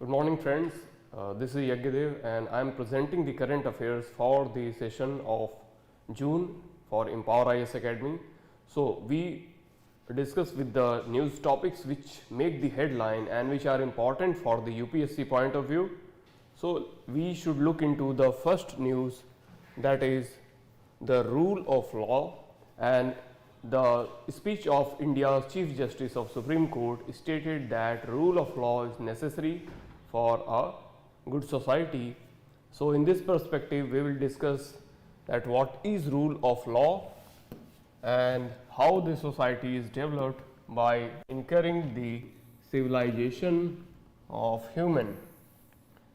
Good morning friends, this is Yagyadev and I am presenting the current affairs for the session of June for Empower IAS Academy. So we discuss with the news topics which make the headline and which are important for the UPSC point of view. So we should look into the first news, that is the rule of law, and the speech of India's Chief Justice of Supreme Court stated that rule of law is necessary for a good society. So in this perspective we will discuss that what is rule of law and how the society is developed by incurring the civilization of human.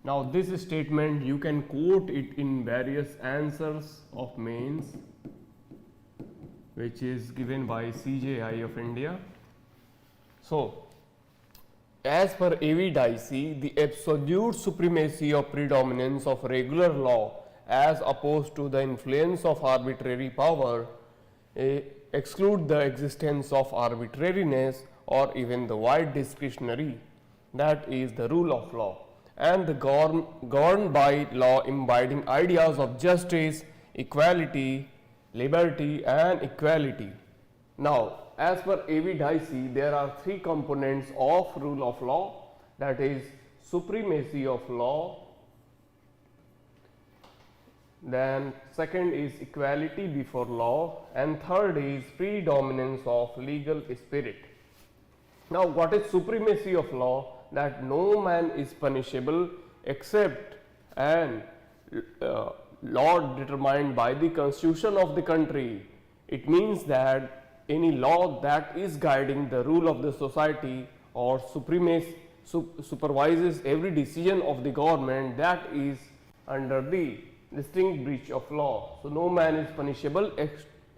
Now this statement you can quote it in various answers of mains which is given by CJI of India. So as per A.V. Dicey, the absolute supremacy of predominance of regular law as opposed to the influence of arbitrary power exclude the existence of arbitrariness or even the wide discretionary, that is the rule of law, and the governed by law embodying ideas of justice, equality, liberty and equality. Now as per A.V. Dicey, there are three components of rule of law, that is supremacy of law, then second is equality before law, and third is predominance of legal spirit. Now what is supremacy of law? That no man is punishable except an law determined by the constitution of the country. It means that any law that is guiding the rule of the society or supervises every decision of the government, that is under the distinct breach of law. So no man is punishable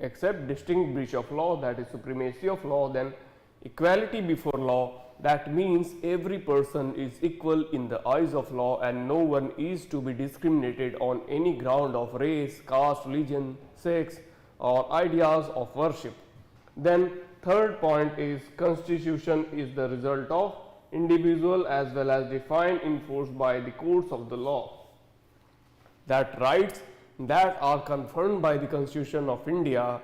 except distinct breach of law, that is supremacy of law. Then equality before law, that means every person is equal in the eyes of law and no one is to be discriminated on any ground of race, caste, religion, sex or ideas of worship. Then third point is constitution is the result of individual as well as defined enforced by the courts of the law, that rights that are confirmed by the Constitution of India,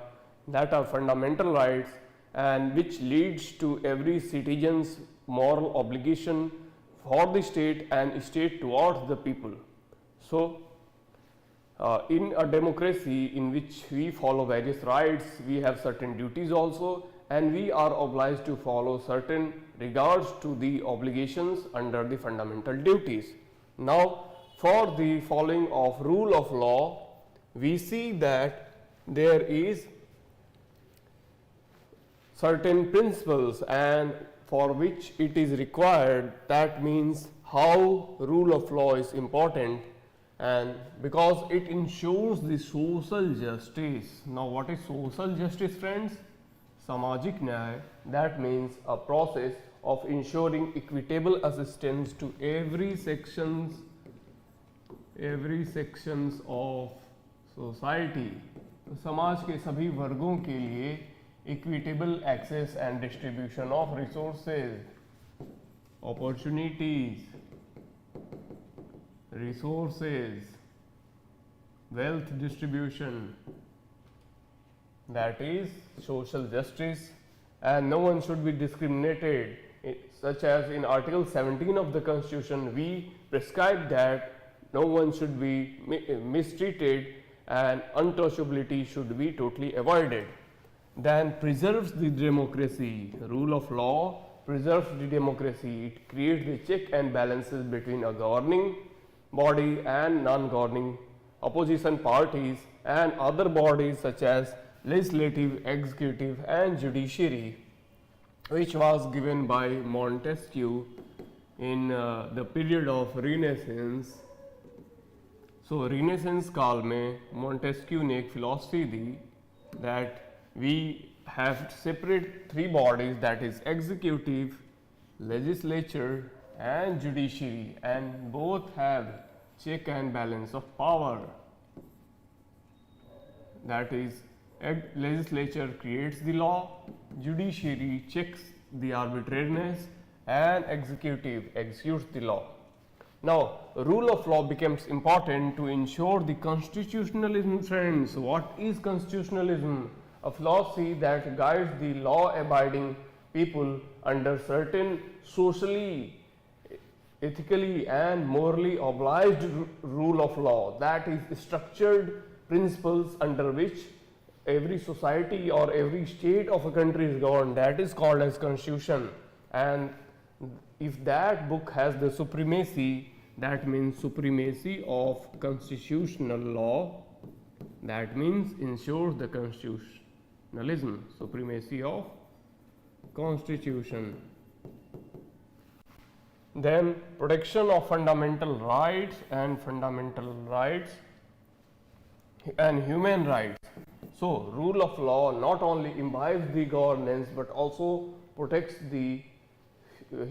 that are fundamental rights and which leads to every citizen's moral obligation for the state and state towards the people. So in a democracy in which we follow various rights, we have certain duties also, and we are obliged to follow certain regards to the obligations under the fundamental duties. Now for the following of rule of law, we see that there is certain principles and for which it is required, that means how rule of law is important, and because it ensures the social justice. Now what is social justice, friends? Samajik nyay, that means a process of ensuring equitable assistance to every sections of society. तो समाज के सभी वर्गों के लिए equitable access and distribution of resources, opportunities, resources, wealth distribution, that is social justice, and no one should be discriminated, such as in Article 17 of the Constitution we prescribe that no one should be mistreated and untouchability should be totally avoided. Then preserves the democracy, rule of law preserves the democracy, it creates the check and balances between a governing body and non-governing opposition parties and other bodies such as legislative, executive and judiciary, which was given by Montesquieu in the period of Renaissance. So Renaissance काल में Montesquieu ने एक philosophy the that we have separate three bodies, that is executive, legislature and judiciary, and both have check and balance of power. That is legislature creates the law, judiciary checks the arbitrariness and executive executes the law. Now, rule of law becomes important to ensure the constitutionalism. Friends, what is constitutionalism? A philosophy that guides the law-abiding people under certain socially, ethically and morally obliged rule of law, that is structured principles under which every society or every state of a country is governed, that is called as constitution. And if that book has the supremacy, that means supremacy of constitutional law, that means ensures the constitutionalism, supremacy of constitution. Then protection of fundamental rights and human rights. So rule of law not only imbibes the governance but also protects the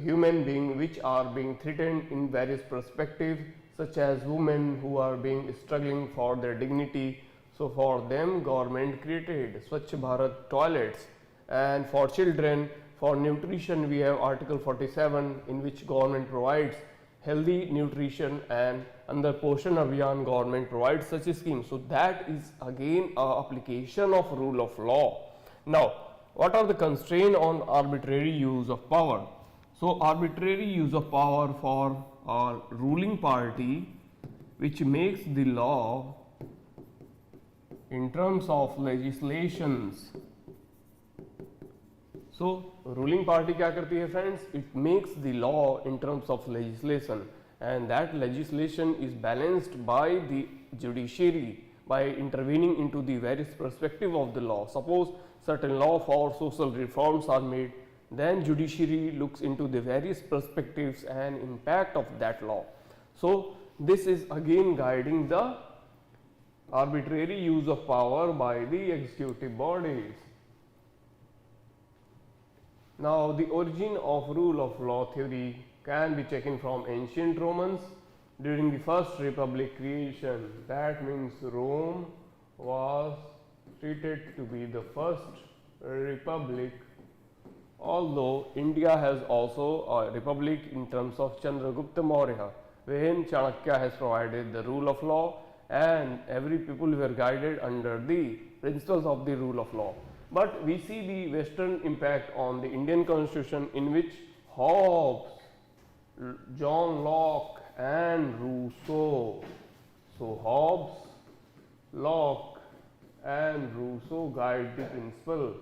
human beings which are being threatened in various perspectives, such as women who are being struggling for their dignity. So for them government created Swachh Bharat toilets, and for children, for nutrition we have Article 47 in which government provides healthy nutrition, and under Poshan Abhiyan government provides such a scheme. So that is again a application of rule of law. Now what are the constraints on arbitrary use of power? So arbitrary use of power for a ruling party which makes the law in terms of legislations. So ruling party क्या करती है friends? It makes the law in terms of legislation, and that legislation is balanced by the judiciary by intervening into the various perspective of the law. Suppose certain law for social reforms are made, then judiciary looks into the various perspectives and impact of that law. So this is again guiding the arbitrary use of power by the executive bodies. Now the origin of rule of law theory can be taken from ancient Romans during the first republic creation. That means Rome was treated to be the first republic, although India has also a republic in terms of Chandragupta Maurya, wherein Chanakya has provided the rule of law and every people were guided under the principles of the rule of law. But we see the Western impact on the Indian constitution, in which Hobbes, John Locke and Rousseau. So Hobbes, Locke and Rousseau guide the principle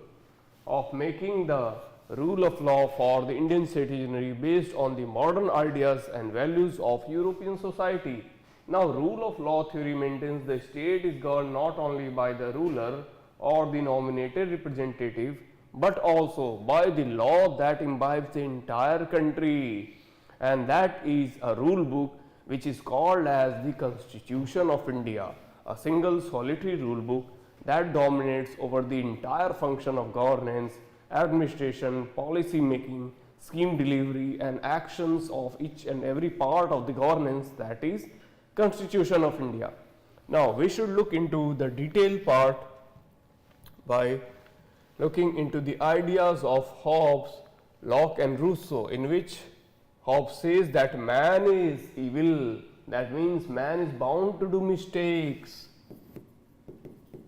of making the rule of law for the Indian citizenry based on the modern ideas and values of European society. Now rule of law theory maintains the state is governed not only by the ruler or the nominated representative, but also by the law that imbibes the entire country, and that is a rule book which is called as the Constitution of India, a single solitary rule book that dominates over the entire function of governance, administration, policy making, scheme delivery and actions of each and every part of the governance, that is Constitution of India. Now we should look into the detailed part by looking into the ideas of Hobbes, Locke and Rousseau, in which Hobbes says that man is evil, that means man is bound to do mistakes.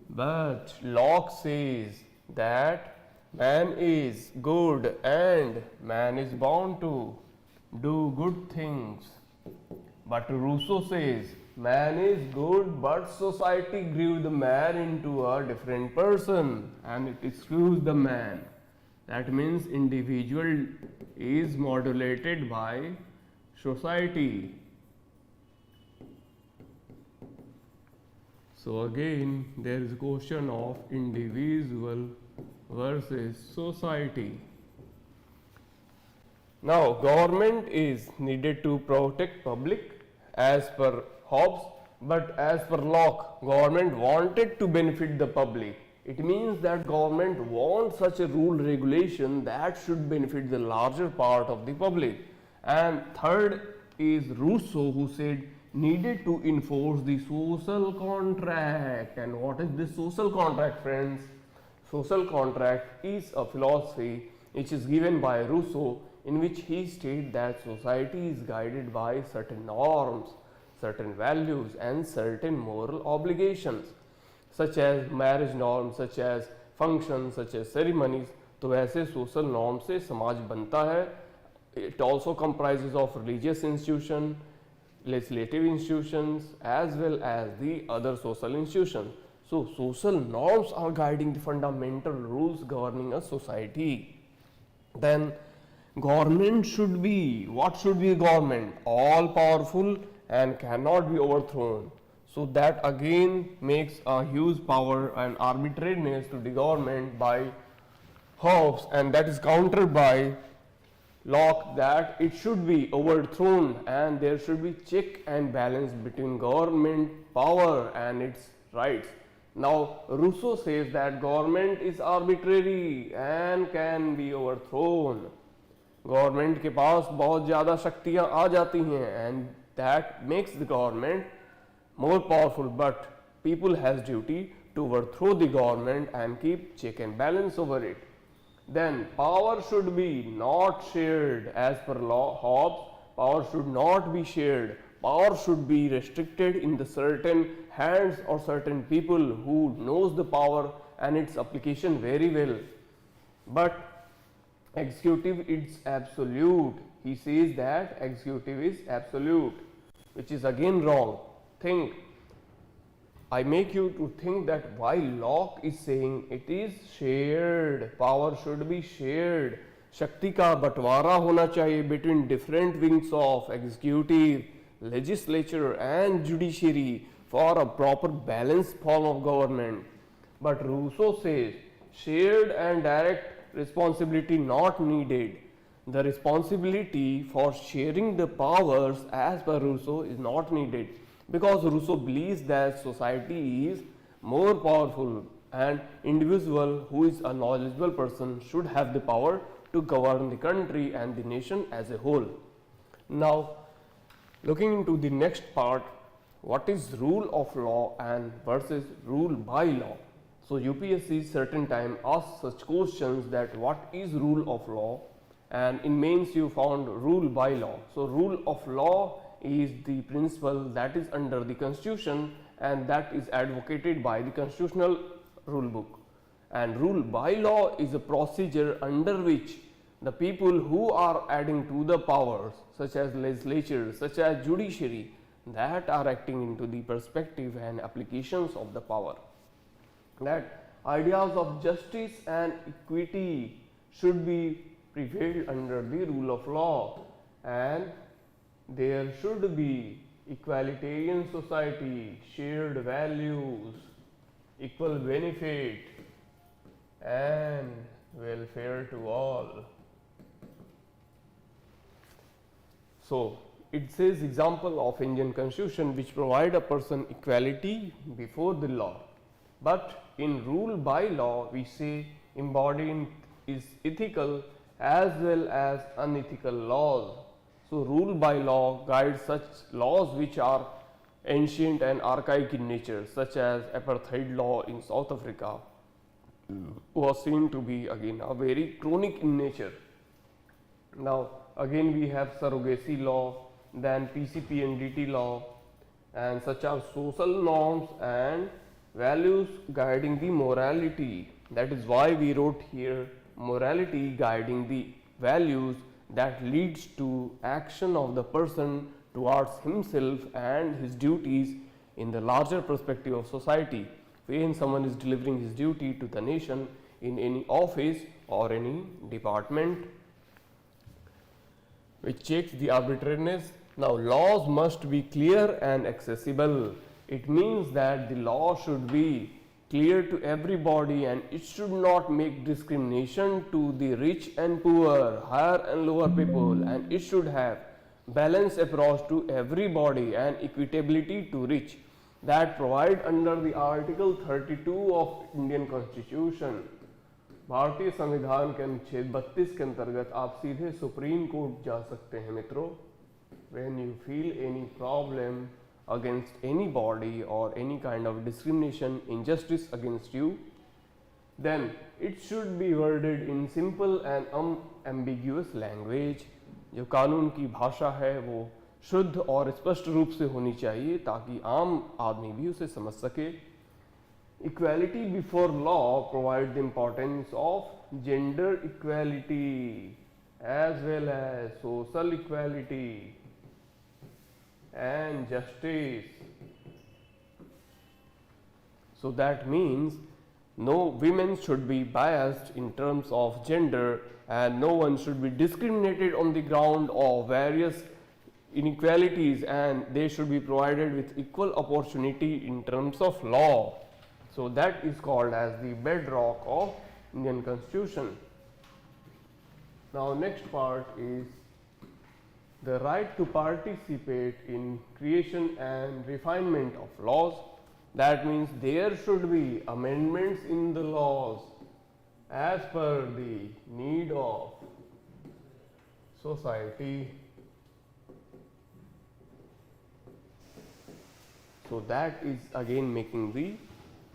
But Locke says that man is good and man is bound to do good things. But Rousseau says man is good, but society grew the man into a different person and it excludes the man. That means individual is modulated by society. So again there is a question of individual versus society. Now government is needed to protect public as per Hobbes, but as per Locke, government wanted to benefit the public. It means that government wants such a rule regulation that should benefit the larger part of the public. And third is Rousseau, who said needed to enforce the social contract. And what is this social contract, friends? Social contract is a philosophy which is given by Rousseau, in which he stated that society is guided by certain norms, certain values and certain moral obligations, such as marriage norms, such as functions, such as ceremonies. तो वैसे social norm से समाज बनता है. It also comprises of religious institutions, legislative institutions as well as the other social institutions. So social norms are guiding the fundamental rules governing a society. Then government should be, what should be government? All powerful and cannot be overthrown. So that again makes a huge power and arbitrariness to the government by Hobbes, and that is countered by Locke, that it should be overthrown and there should be check and balance between government power and its rights. Now Rousseau says that government is arbitrary and can be overthrown. Government के पास बहुत ज़्यादा शक्तियाँ आ जाती हैं and that makes the government more powerful, but people has duty to overthrow the government and keep check and balance over it. Then power should be not shared as per law Hobbes. Power should not be shared. Power should be restricted in the certain hands or certain people who knows the power and its application very well. But executive is absolute. He says that executive is absolute, which is again wrong. Think, I make you to think that why Locke is saying it is shared, power should be shared. शक्ति का बंटवारा होना चाहिए between different wings of executive, legislature and judiciary for a proper balanced form of government. But Rousseau says shared and direct responsibility not needed. The responsibility for sharing the powers as per Rousseau is not needed, because Rousseau believes that society is more powerful and individual who is a knowledgeable person should have the power to govern the country and the nation as a whole. Now looking into the next part, what is rule of law and versus rule by law. So UPSC certain time asks such questions that what is rule of law, and in mains you found rule by law. So rule of law is the principle that is under the constitution and that is advocated by the constitutional rule book, and rule by law is a procedure under which the people who are adding to the powers such as legislature, such as judiciary, that are acting into the perspective and applications of the power, that ideas of justice and equity should be prevailed under the rule of law, and there should be equalitarian society, shared values, equal benefit and welfare to all. So it says example of Indian constitution which provide a person equality before the law, but in rule by law we say embodying is ethical as well as unethical laws. So rule by law guides such laws which are ancient and archaic in nature, such as apartheid law in South Africa was seen to be again a very chronic in nature. Now again we have surrogacy law, then PCP and DT law, and such are social norms and values guiding the morality. That is why we wrote here morality guiding the values that leads to action of the person towards himself and his duties in the larger perspective of society. When someone is delivering his duty to the nation in any office or any department, which checks the arbitrariness. Now laws must be clear and accessible. It means that the law should be clear to everybody and it should not make discrimination to the rich and poor, higher and lower people, and it should have balanced approach to everybody and equitability to rich, that provide under the Article 32 of Indian Constitution. भारतीय संविधान के अनुच्छेद 32 के अंतर्गत आप सीधे supreme court जा सकते हैं मित्रों. When you feel any problem against anybody or any kind of discrimination, injustice against you, then it should be worded in simple and ambiguous language, जो कानून की भाषा है वो शुद्ध और स्पष्ट रूप से होनी चाहिए ताकि आम आदमी भी उसे समझ सके। Equality before law provide the importance of gender equality as well as social equality and justice. So that means no women should be biased in terms of gender and no one should be discriminated on the ground of various inequalities, and they should be provided with equal opportunity in terms of law. So that is called as the bedrock of Indian Constitution. Now next part is the right to participate in creation and refinement of laws. That means there should be amendments in the laws as per the need of society. So that is again making the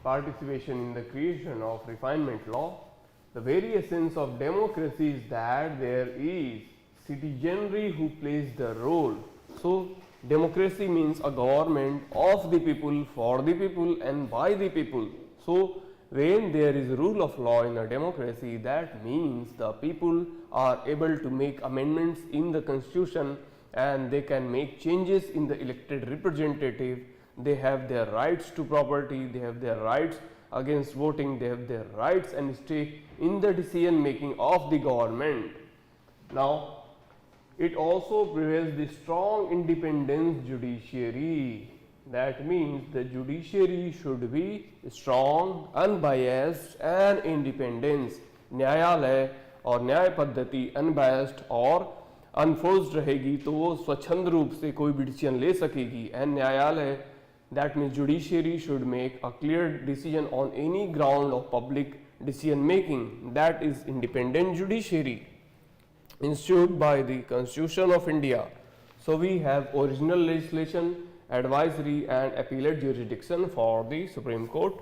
participation in the creation of refinement law. The very essence of democracy is that there is citizenry who plays the role. So democracy means a government of the people, for the people and by the people. So when there is rule of law in a democracy, that means the people are able to make amendments in the constitution and they can make changes in the elected representative. They have their rights to property, they have their rights against voting, they have their rights and stake in the decision making of the government. Now it also prevails the strong independence judiciary. That means the judiciary should be strong, unbiased and independent. न्यायालय और न्याय पद्धति unbiased और unforced रहेगी तो वो स्वच्छंद रूप से कोई भी डिसीजन ले सकेगी। एंड न्यायालय, that means judiciary should make a clear decision on any ground of public decision making. That is independent judiciary ensured by the Constitution of India. So we have original legislation, advisory and appellate jurisdiction for the Supreme Court,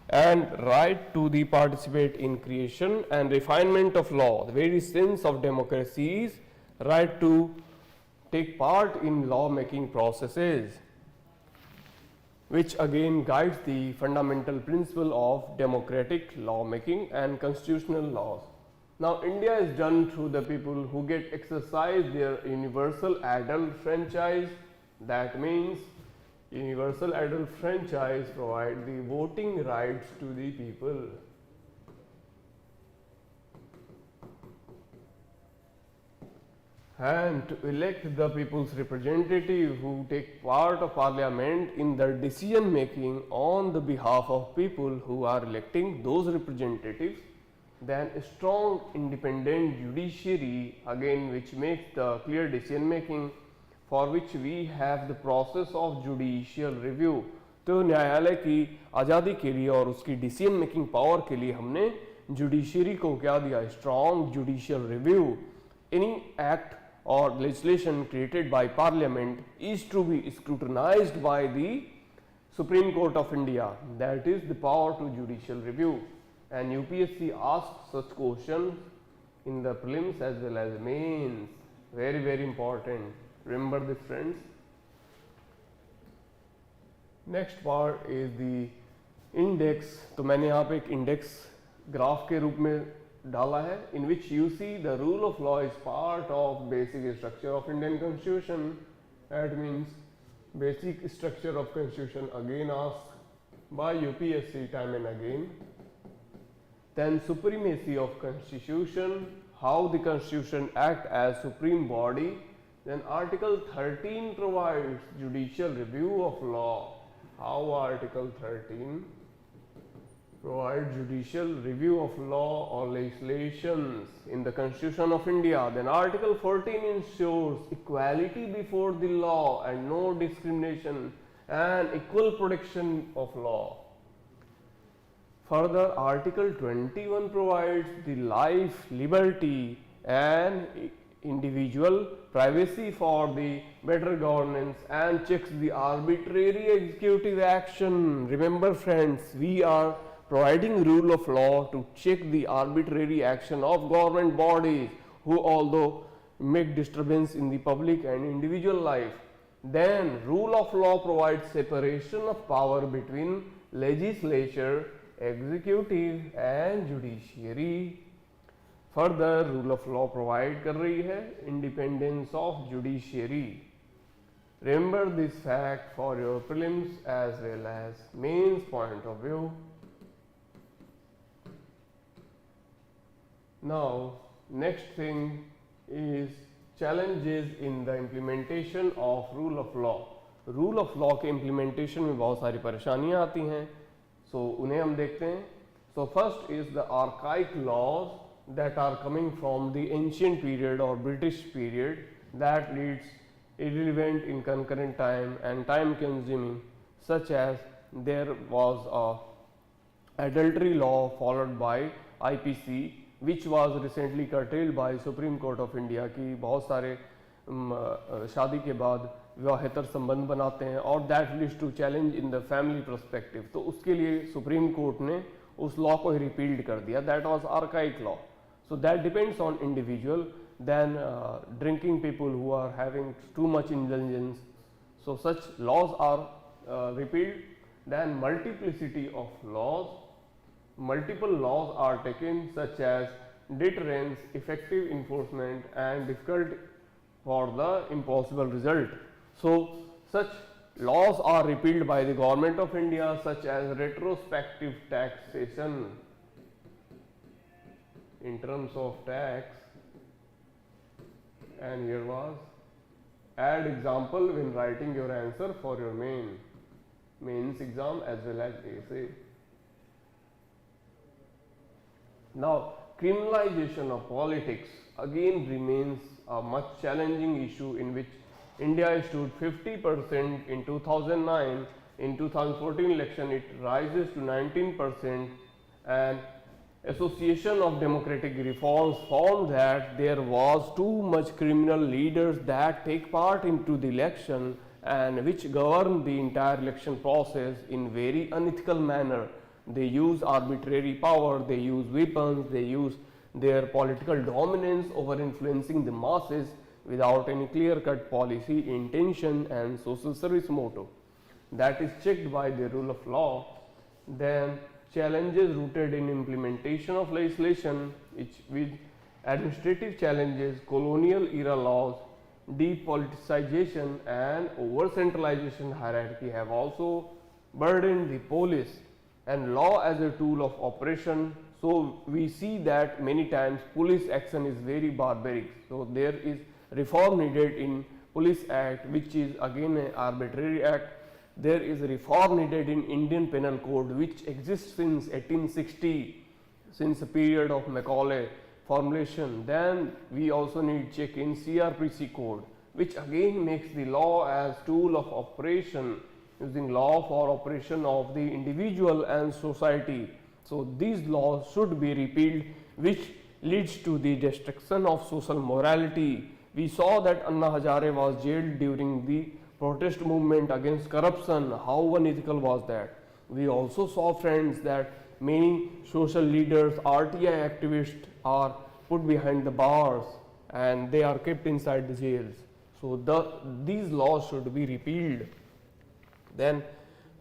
and right to the participate in creation and refinement of law. The very sense of democracy is right to take part in law making processes, which again guides the fundamental principle of democratic lawmaking and constitutional laws. Now India is done through the people who get exercise their universal adult franchise. That means universal adult franchise provide the voting rights to the people. And to elect the people's representative who take part of parliament in the decision making on the behalf of people who are electing those representatives. Then a strong independent judiciary again which makes the clear decision making, for which we have the process of judicial review. तो न्यायालय की आज़ादी के लिए और उसकी decision making power के लिए हमने जुडिशरी को क्या दिया? Strong judicial review. Any act or legislation created by parliament is to be scrutinized by the Supreme Court of India. That is the power to judicial review. And UPSC asks such questions in the prelims as well as mains. Very, very important. Remember this, friends. Next part is the index. तो मैंने यहाँ पे एक index graph के रूप में डाला है, in which you see the rule of law is part of basic structure of Indian Constitution. That means basic structure of Constitution again asked by UPSC time and again. Then supremacy of Constitution, how the Constitution act as supreme body. Then Article 13 provides judicial review of law. How Article 13 provide judicial review of law or legislations in the Constitution of India. Then Article 14 ensures equality before the law and no discrimination and equal protection of law. Further, Article 21 provides the life, liberty and individual privacy for the better governance and checks the arbitrary executive action. Remember, friends, we are providing rule of law to check the arbitrary action of government bodies who although make disturbance in the public and individual life. Then rule of law provides separation of power between legislature, executive and judiciary. Further, rule of law provide कर रही है independence of judiciary. Remember this fact for your prelims as well as mains point of view. Now, next thing is challenges in the implementation of rule of law. Rule of law के implementation में बहुत सारी परेशानियाँ आती हैं, so उन्हें हम देखते हैं. So first is the archaic laws that are coming from the ancient period or British period that leads irrelevant in concurrent time and time consuming, such as there was a adultery law followed by IPC which was recently curtailed by Supreme Court of India की बहुत सारे शादी के बाद विवाहेतर संबंध बनाते हैं और that leads to challenge in the family perspective. तो उसके लिए सुप्रीम कोर्ट ने उस लॉ को ही रिपील्ड कर दिया. That was archaic law. So that depends on individual. Then drinking people who are having too much indulgence, so such laws are repealed. Then multiplicity of laws, multiple laws are taken such as deterrence, effective enforcement and difficult for the impossible result. So such laws are repealed by the government of India such as retrospective taxation in terms of tax, and here was add example when writing your answer for your mains exam as well as essay. Now, criminalization of politics again remains a much challenging issue in which India stood 50% in 2009. In 2014 election it rises to 19%, and Association of Democratic Reforms found that there was too much criminal leaders that take part into the election and which govern the entire election process in very unethical manner. They use arbitrary power, they use weapons, they use their political dominance over influencing the masses without any clear-cut policy, intention and social service motto. That is checked by the rule of law. Then challenges rooted in implementation of legislation, which with administrative challenges, colonial era laws, depoliticization and over centralization hierarchy have also burdened the police and law as a tool of operation. So we see that many times police action is very barbaric. So there is reform needed in Police Act, which is again an arbitrary act. There is a reform needed in Indian Penal Code, which exists since 1860, since the period of Macaulay formulation. Then we also need check in CRPC code, which again makes the law as tool of operation, using law for operation of the individual and society. So these laws should be repealed, which leads to the destruction of social morality. We saw that Anna Hazare was jailed during the protest movement against corruption. How unethical was that? We also saw, friends, that many social leaders, RTI activists are put behind the bars and they are kept inside the jails. So these laws should be repealed. Then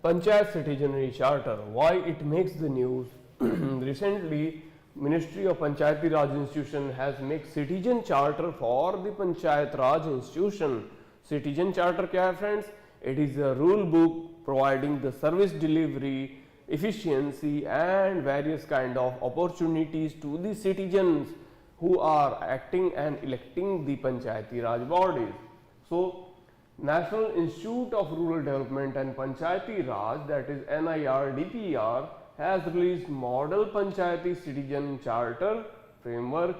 Panchayat Citizenry Charter, why it makes the news? Recently, Ministry of Panchayati Raj Institution has made Citizen Charter for the Panchayat Raj Institution. Citizen Charter क्या है, friends? It is a rule book providing the service delivery, efficiency and various kind of opportunities to the citizens who are acting and electing the Panchayati Raj bodies. So National Institute of Rural Development and Panchayati Raj, that is NIRDPR, has released Model Panchayati Citizen Charter framework.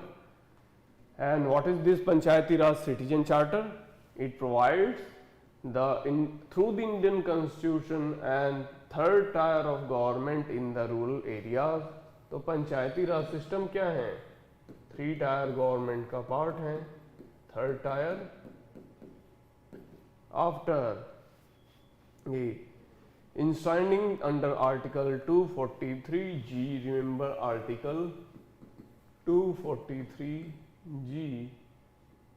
And what is this Panchayati Raj Citizen Charter? It provides through the Indian Constitution and third tier of government in the rural areas. तो पंचायती राज system क्या है? 3 tier government का part है. Third tier after enshrining under Article 243G. Remember Article 243G,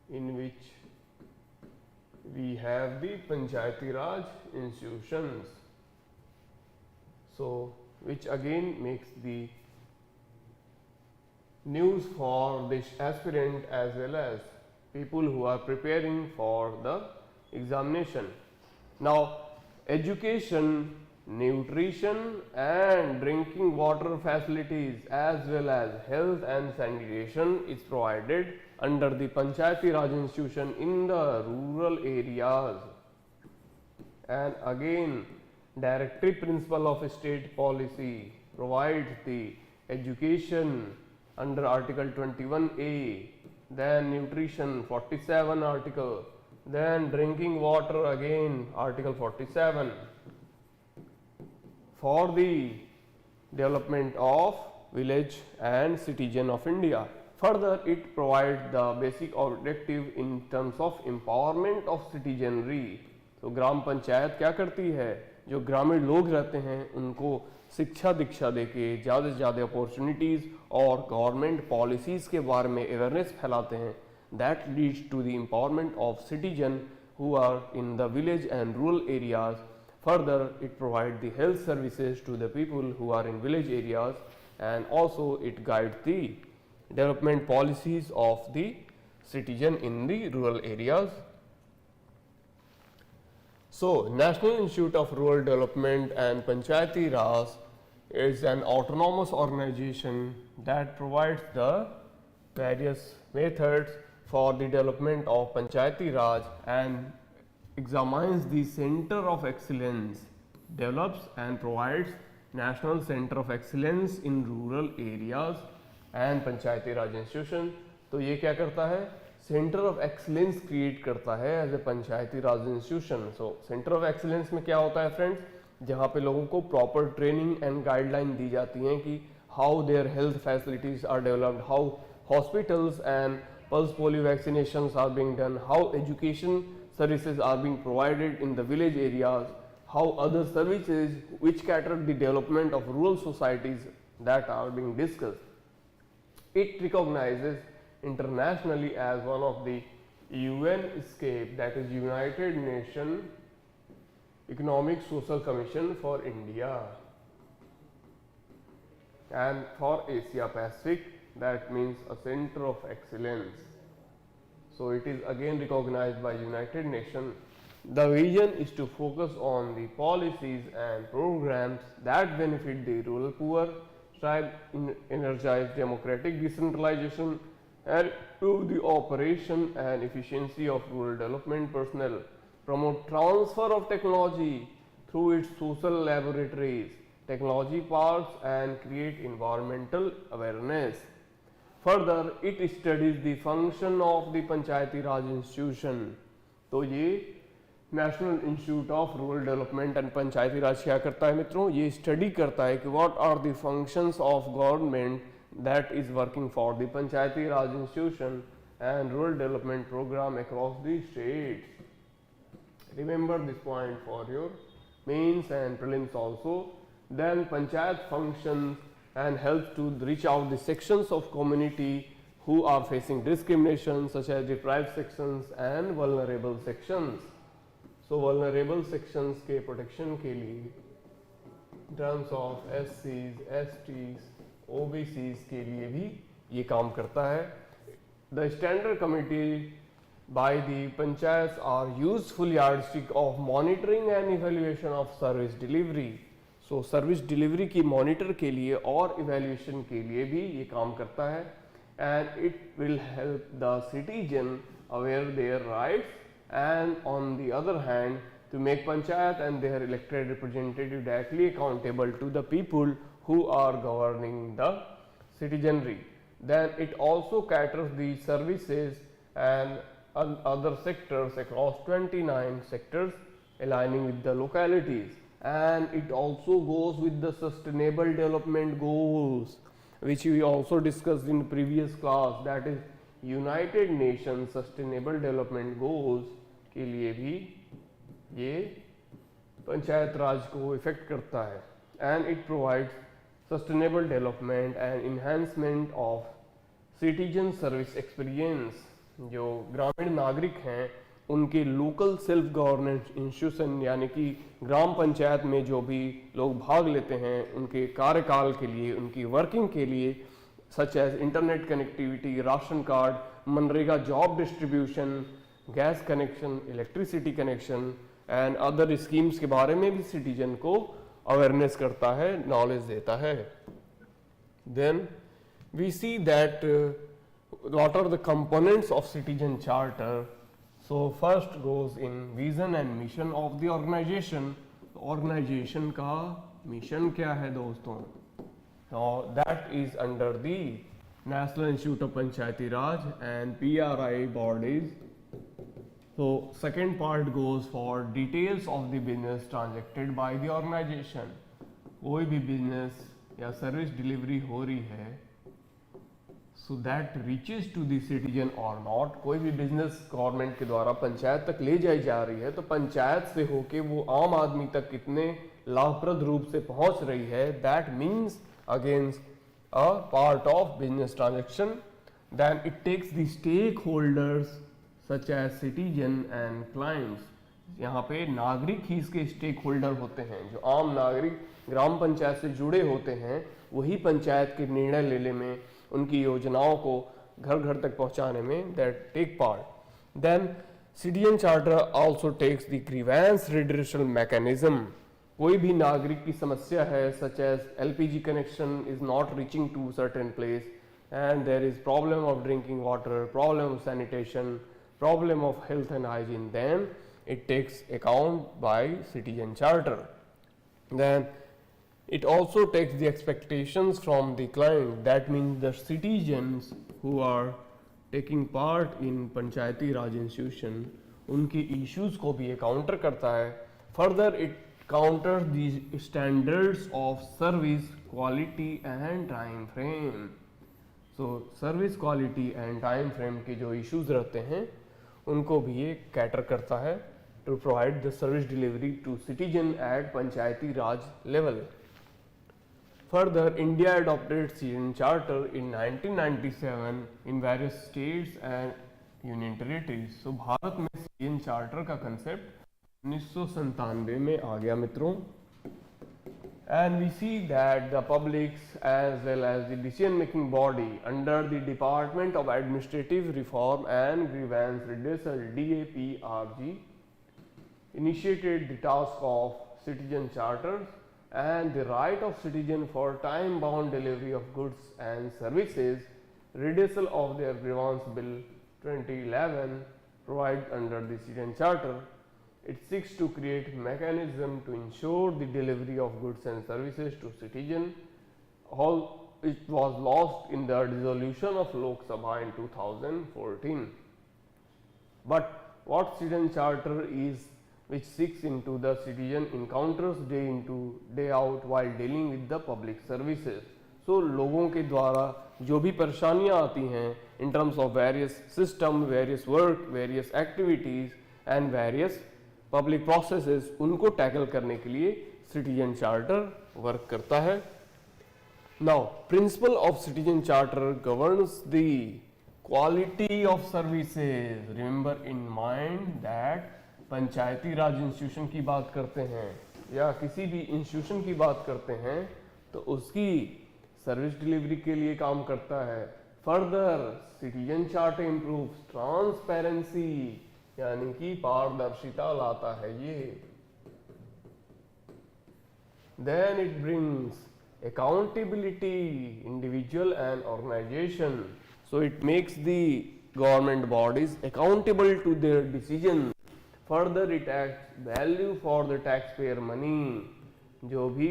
in which we have the Panchayati Raj institutions. So, which again makes the news for this aspirant as well as people who are preparing for the examination. Now, education, nutrition and drinking water facilities as well as health and sanitation is provided under the Panchayati Raj institution in the rural areas. And again, directive principle of state policy provides the education under Article 21A, then nutrition 47 article, then drinking water again Article 47, for the development of village and citizen of India. Further, it provides the basic objective in terms of empowerment of citizenry. तो ग्राम पंचायत क्या करती है, जो ग्रामीण लोग रहते हैं उनको शिक्षा दीक्षा देके ज़्यादा से ज़्यादा अपॉर्चुनिटीज़ और गवर्नमेंट पॉलिसीज़ के बारे में अवेयरनेस फैलाते हैं. That leads to the empowerment of citizen who are in the village and rural areas. Further, it provides the health services to the people who are in village areas, and also it guides the development policies of the citizen in the rural areas. So, National Institute of Rural Development and Panchayati Raj is an autonomous organization that provides the various methods for the development of Panchayati Raj and examines the Center of Excellence, develops and provides National Center of Excellence in Rural Areas and Panchayati Raj Institution. तो ये क्या करता है, centre of excellence create करता है as a Panchayati Raj institution. So centre of excellence में क्या होता है फ्रेंड्स, जहाँ पे लोगों को प्रॉपर ट्रेनिंग एंड गाइडलाइन दी जाती हैं कि how their health facilities are developed, how hospitals and pulse polio vaccinations are being done, how education services are being provided in the village areas, how other services which cater the development of rural societies that are being discussed. It recognizes internationally as one of the UN SCAPE, that is United Nations Economic Social Commission for India, and for Asia Pacific that means a center of excellence. So it is again recognized by United Nations. The vision is to focus on the policies and programs that benefit the rural poor, strive energize democratic decentralization, and improve the operation and efficiency of rural development personnel, promote transfer of technology through its social laboratories, technology parks, and create environmental awareness. Further, it studies the function of the Panchayati Raj institution. तो ये national institute of rural development and Panchayati Raj क्या करता है मित्रों, ये study करता है कि what are the functions of government that is working for the Panchayati Raj institution and rural development programme across the states. Remember this point for your mains and prelims also. Then Panchayat functions and helps to reach out the sections of community who are facing discrimination, such as deprived sections and vulnerable sections. So vulnerable sections के protection के लिए in terms of SCs, STs, OBCs के लिए भी ये काम करता है. The standard committee by the panchayats are useful yardstick of monitoring and evaluation of service delivery. So service delivery की मॉनिटर के लिए और इवेल्यूएशन के लिए भी ये काम करता है, and it will help the citizen aware their rights, and on the other hand to make panchayat and their elected representative directly accountable to the people who are governing the citizenry. Then it also caters the services and other sectors across 29 sectors aligning with the localities. And it also goes with the sustainable development goals, which we also discussed in the previous class, that is United Nations Sustainable Development Goals के लिए भी ये पंचायत राज को effect करता है। And it provides sustainable development and enhancement of citizen service experience. जो ग्रामीण नागरिक हैं उनके लोकल सेल्फ गवर्नेंस इंस्टीट्यूशन यानी कि ग्राम पंचायत में जो भी लोग भाग लेते हैं उनके कार्यकाल के लिए, उनकी वर्किंग के लिए, such as internet connectivity, ration card, MNREGA job distribution, gas connection, electricity connection and other schemes के बारे में भी सिटीजन को अवेयरनेस करता है, नॉलेज देता है। Then we see that what are the components of citizen charter. So first goes in vision and mission of the organization. Organization का mission क्या है दोस्तों? Now that is under the National Institute of Panchayati Raj and PRI bodies. So second part goes for details of the business transacted by the organization. कोई भी business या service delivery हो रही है so that reaches to the citizen or not, कोई भी business government के द्वारा पंचायत तक ले जाई जा रही है तो पंचायत से होके वो आम आदमी तक कितने लाभप्रद रूप से पहुंच रही है, that means against a part of business transaction. Then it takes the stakeholders such as citizen and clients. यहाँ पे नागरिक ही इसके स्टेक होल्डर होते हैं। जो आम नागरिक ग्राम पंचायत से जुड़े होते हैं वही पंचायत के निर्णय लेने में, उनकी योजनाओं को घर घर तक पहुंचाने में that take part. Then citizen charter also takes the grievance redressal mechanism. कोई भी नागरिक की समस्या है such as LPG connection is not reaching to certain place and there is problem of drinking water, problem of sanitation, problem of health and hygiene, then it takes account by citizen charter. Then it also takes the expectations from the client, that means the citizens who are taking part in panchayati raj institution उनकी issues को भी counter करता है। Further it counters the standards of service quality and time frame. So service quality and time frame के जो issues रहते हैं उनको भी ये कैटर करता है to provide the service delivery to citizen at Panchayati Raj level. Further, India adopted Citizen Charter in 1997 in various states and union territories. So Bharat में Citizen Charter का concept 1997 में आ गया मित्रों। And we see that the publics as well as the decision making body under the Department of Administrative Reform and Grievance Redressal DAPRG initiated the task of citizen charters and the right of citizen for time bound delivery of goods and services, redressal of their grievance bill 2011 provided under the citizen charter. It seeks to create mechanism to ensure the delivery of goods and services to citizen. All it was lost in the dissolution of Lok Sabha in 2014. But what citizen charter is, which seeks into the citizen encounters day into day out while dealing with the public services. So लोगों के द्वारा जो भी परेशानियां आती हैं in terms of various system, various work, various activities and various public processes, उनको tackle करने के लिए citizen charter वर्क करता है। Now principle of citizen charter governs the quality of services. Remember in mind that Panchayati Raj institution की बात करते हैं या किसी भी इंस्टीट्यूशन की बात करते हैं तो उसकी सर्विस डिलीवरी के लिए काम करता है। Further citizen charter improves transparency यानी कि पारदर्शिता लाता है ये। Then it brings accountability individual and organisation. So it makes the government bodies accountable to their decision. Further it acts value for the taxpayer money. जो भी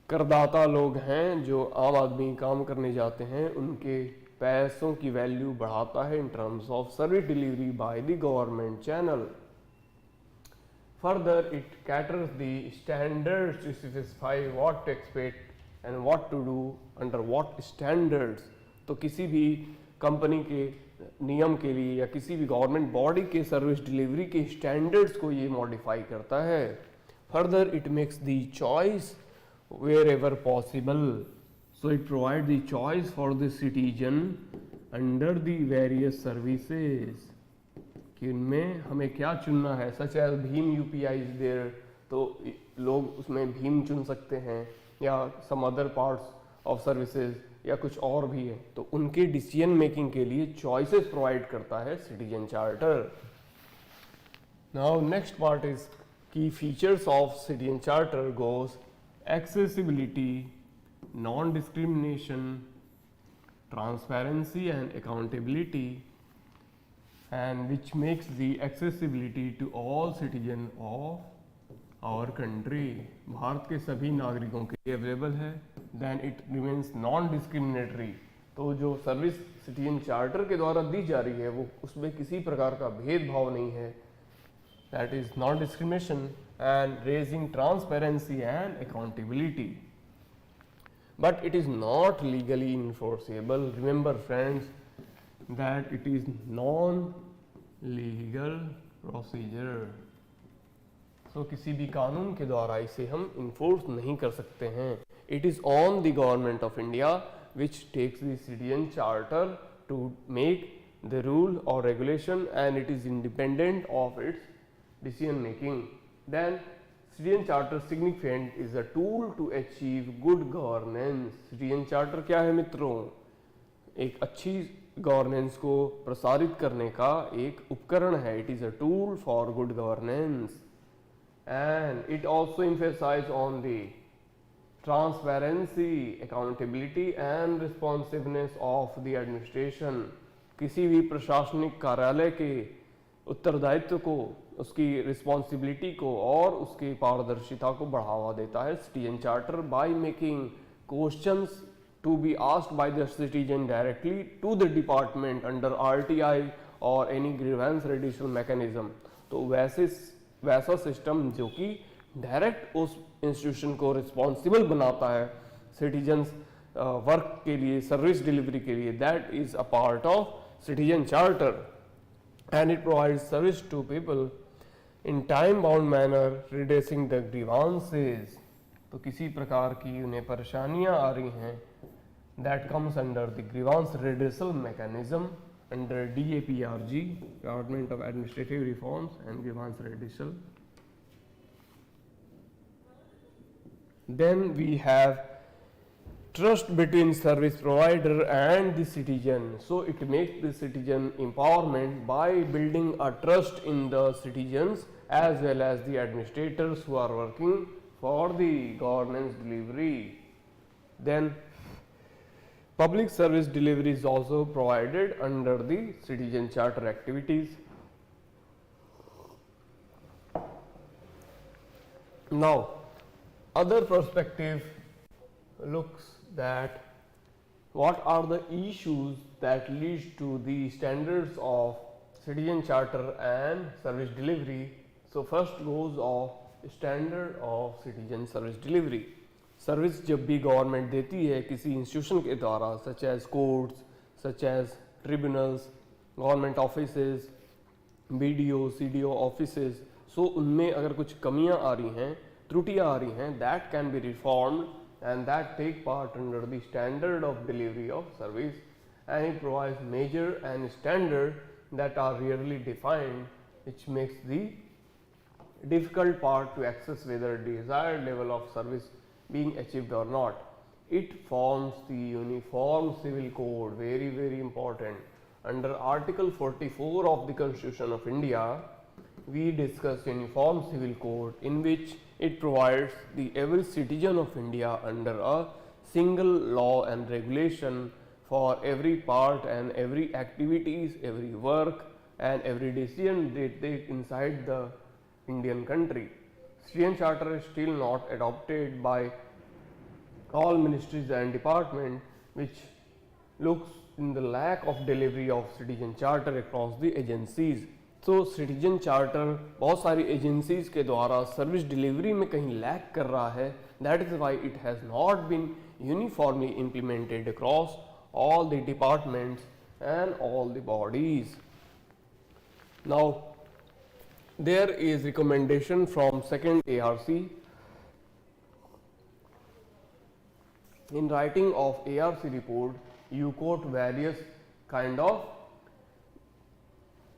करदाता लोग हैं, जो आम आदमी काम करने जाते हैं, उनके पैसों की वैल्यू बढ़ाता है in terms of service delivery by the government channel. Further it caters the standards to specify what to expect and what to do under what standards. तो किसी भी कंपनी के नियम के लिए या किसी भी गवर्नमेंट बॉडी के सर्विस डिलीवरी के स्टैंडर्ड्स को ये मॉडिफाई करता है। Further, it makes the choice wherever possible. So it provides the choice for the citizen under the various services कि उनमें हमें क्या चुनना है. सच एज भीम यूपीआई इज देयर, तो लोग उसमें भीम चुन सकते हैं, या some other parts of services, या कुछ और भी है. तो उनके डिसीजन मेकिंग के लिए चॉइसेस प्रोवाइड करता है citizen charter. Now next part is key features of citizen charter goes accessibility, non discrimination, transparency and accountability, and which makes the accessibility to all citizens of our country. Bharat के सभी नागरिकों के लिए available है. Then it remains non-discriminatory. तो जो service citizen charter के द्वारा दी जा रही है वो उसमें किसी प्रकार का भेदभाव नहीं है. That is non-discrimination and raising transparency and accountability. But it is not legally enforceable. Remember friends that it is non-legal procedure. So किसी भी कानून के द्वारा इसे हम enforce नहीं कर सकते हैं. It is on the government of India which takes the citizen charter to make the rule or regulation, and it is independent of its decision making. Then Citizen Charter significant is a tool to achieve good governance. Citizen Charter क्या है मित्रों? एक अच्छी governance को प्रसारित करने का एक उपकरण है. It is a tool for good governance, and it also emphasizes on the transparency, accountability and responsiveness of the administration. किसी भी प्रशासनिक कार्यालय के उत्तरदायित्व को, उसकी रिस्पॉन्सिबिलिटी को और उसकी पारदर्शिता को बढ़ावा देता है citizen charter by making questions to be asked by the citizen directly to the department under RTI और एनी ग्रीवेंस रेड्यूसल मैकेनिज्म. तो वैसा सिस्टम जो कि डायरेक्ट उस इंस्टीट्यूशन को रिस्पॉन्सिबल बनाता है सिटीजन्स वर्क के लिए, सर्विस डिलीवरी के लिए, that is a part of citizen charter. And it provides service to people in time bound manner, redressing the grievances. तो किसी प्रकार की उन्हें परेशानियां आ रही हैं, that comes under the grievance redressal mechanism under DAPRG, Department of Administrative Reforms and Grievance Redressal. Then we have trust between service provider and the citizen. So it makes the citizen empowerment by building a trust in the citizens as well as the administrators who are working for the governance delivery. Then public service delivery is also provided under the citizen charter activities. Now other perspective looks that what are the issues that leads to the standards of citizen charter and service delivery. So first goes of standard of citizen service delivery. Service जब भी government देती है किसी institution के द्वारा, such as courts, such as tribunals, government offices, BDO CDO offices, so उनमें अगर कुछ कमियां आ रही हैं, त्रुटियां आ रही हैं, that can be reformed and that take part under the standard of delivery of service, and it provides measure and standard that are rarely defined, which makes the difficult part to access whether desired level of service being achieved or not. It forms the uniform civil code, very important. Under Article 44 of the Constitution of India, we discuss uniform civil code, in which it provides the every citizen of India under a single law and regulation for every part and every activities, every work and every decision they take inside the Indian country. Citizen Charter is still not adopted by all ministries and departments, which looks in the lack of delivery of Citizen Charter across the agencies. तो citizen charter बहुत सारी agencies के द्वारा service delivery में कहीं lack कर रहा है. That is why it has not been uniformly implemented across all the departments and all the bodies. Now there is recommendation from second ARC. In writing of ARC report, you quote various kind of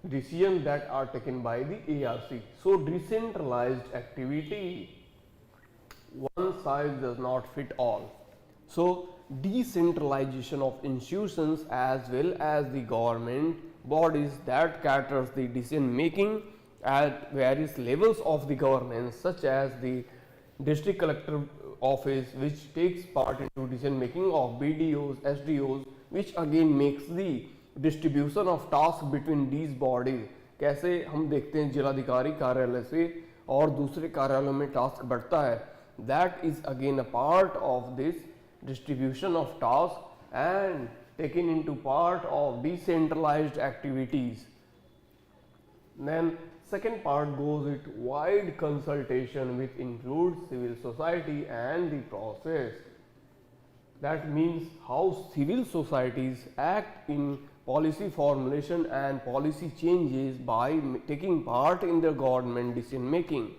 decisions that are taken by the ARC. So decentralized activity, one size does not fit all. So decentralization of institutions as well as the government bodies that caters the decision making at various levels of the governance, such as the district collector office, which takes part into decision making of BDOs, SDOs, which again makes the distribution of tasks between these bodies. कैसे हम देखते हैं जिलाधिकारी कार्यालय से और दूसरे कार्यालयों में टास्क बढ़ता है, that is again a part of this distribution of tasks and taken into part of decentralized activities. Then second part goes with wide consultation, which includes civil society and the process. That means how civil societies act in policy formulation and policy changes by taking part in the government decision making.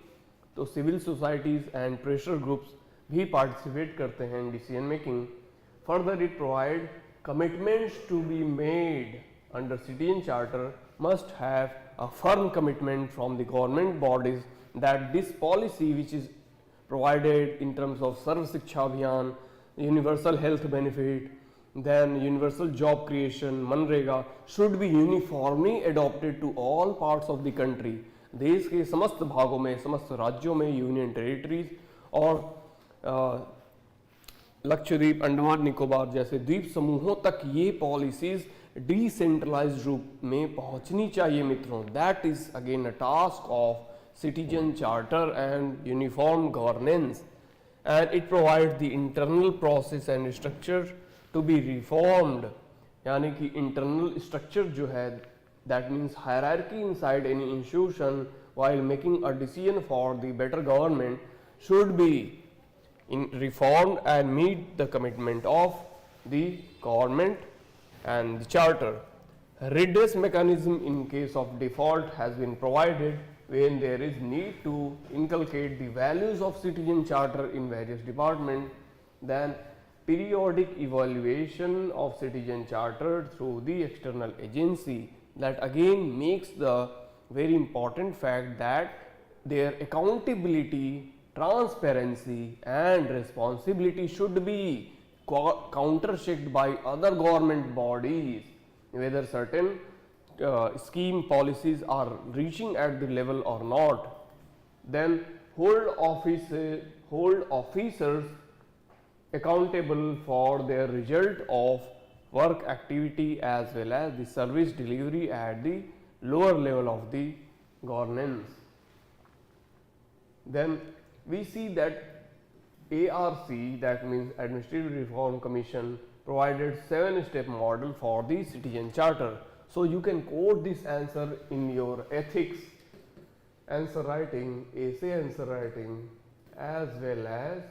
तो civil societies and pressure groups भी participate करते हैं in decision making. Further, it provide commitments to be made under citizen charter must have a firm commitment from the government bodies that this policy which is provided in terms of Sarv Shiksha Abhiyan, universal health benefit, then universal job creation, MNREGA, should be uniformly adopted to all parts of the country. देश के समस्त भागों में, समस्त राज्यों में, union territories और लक्षद्वीप, अंडमान निकोबार जैसे द्वीप समूहों तक ये पॉलिसीज डिसेंट्रलाइज्ड रूप में पहुंचनी चाहिए मित्रों. That is again a task of citizen charter and uniform governance, and it provide the internal process and structure to be reformed. यानी कि इंटरनल स्ट्रक्चर जो है, that means hierarchy inside any institution while making a decision for the better government should be reformed and meet the commitment of the government and the charter. Redress mechanism in case of default has been provided when there is need to inculcate the values of citizen charter in various departments. Then periodic evaluation of citizen charter through the external agency, that again makes the very important fact that their accountability, transparency and responsibility should be counterchecked by other government bodies, whether certain scheme policies are reaching at the level or not. Then hold officers accountable for their result of work activity as well as the service delivery at the lower level of the governance. Then we see that ARC, that means Administrative Reform Commission, provided 7-step model for the citizen charter. So you can quote this answer in your ethics answer writing, essay answer writing, as well as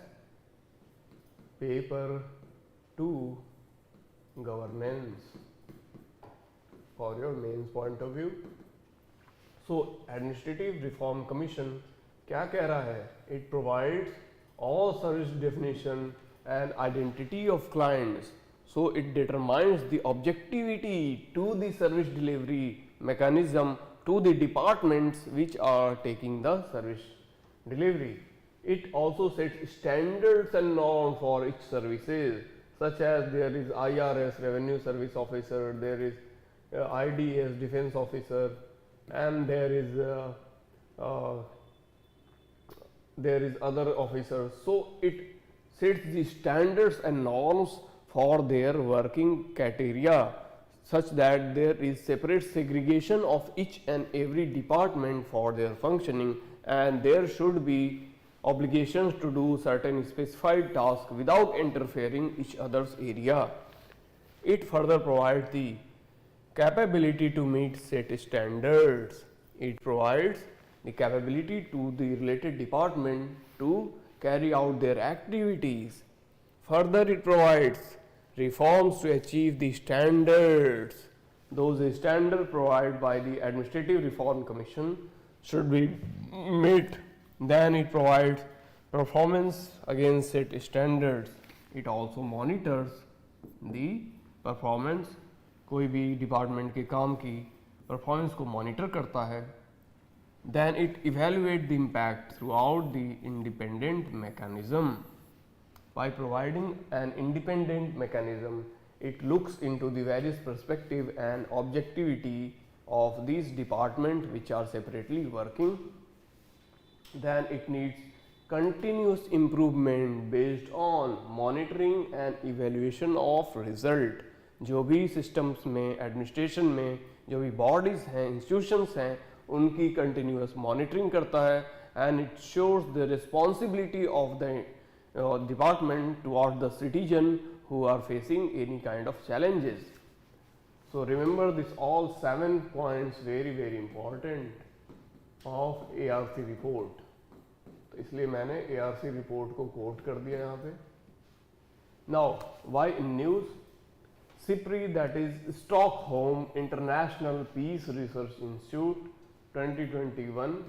paper 2 governance for your mains point of view. So Administrative Reform Commission क्या कह रहा है? It provides all service definition and identity of clients. So it determines the objectivity to the service delivery mechanism to the departments which are taking the service delivery. It also sets standards and norms for each services, such as there is IRS, Revenue Service Officer, there is IDS, Defense Officer, and there is other officers. So it sets the standards and norms for their working criteria, such that there is separate segregation of each and every department for their functioning, and there should be obligations to do certain specified tasks without interfering each other's area. It further provides the capability to meet set standards. It provides the capability to the related department to carry out their activities. Further, it provides reforms to achieve the standards. Those standards provided by the Administrative Reform Commission should be met. Then it provides performance against set standards. It also monitors the performance. कोई भी department के काम की performance को monitor करता है. Then it evaluates the impact throughout the independent mechanism. By providing an independent mechanism, it looks into the various perspective and objectivity of these departments which are separately working. Then it needs continuous improvement based on monitoring and evaluation of result. जो भी systems में, administration में, जो भी bodies हैं, institutions हैं, उनकी continuous monitoring करता है, and it shows the responsibility of the department toward the citizen who are facing any kind of challenges. So remember this all 7 points very important of ARC report. तो इसलिए मैंने ARC report को quote कर दिया यहाँ पे. Now why in news? SIPRI, that is Stockholm International Peace Research Institute 2021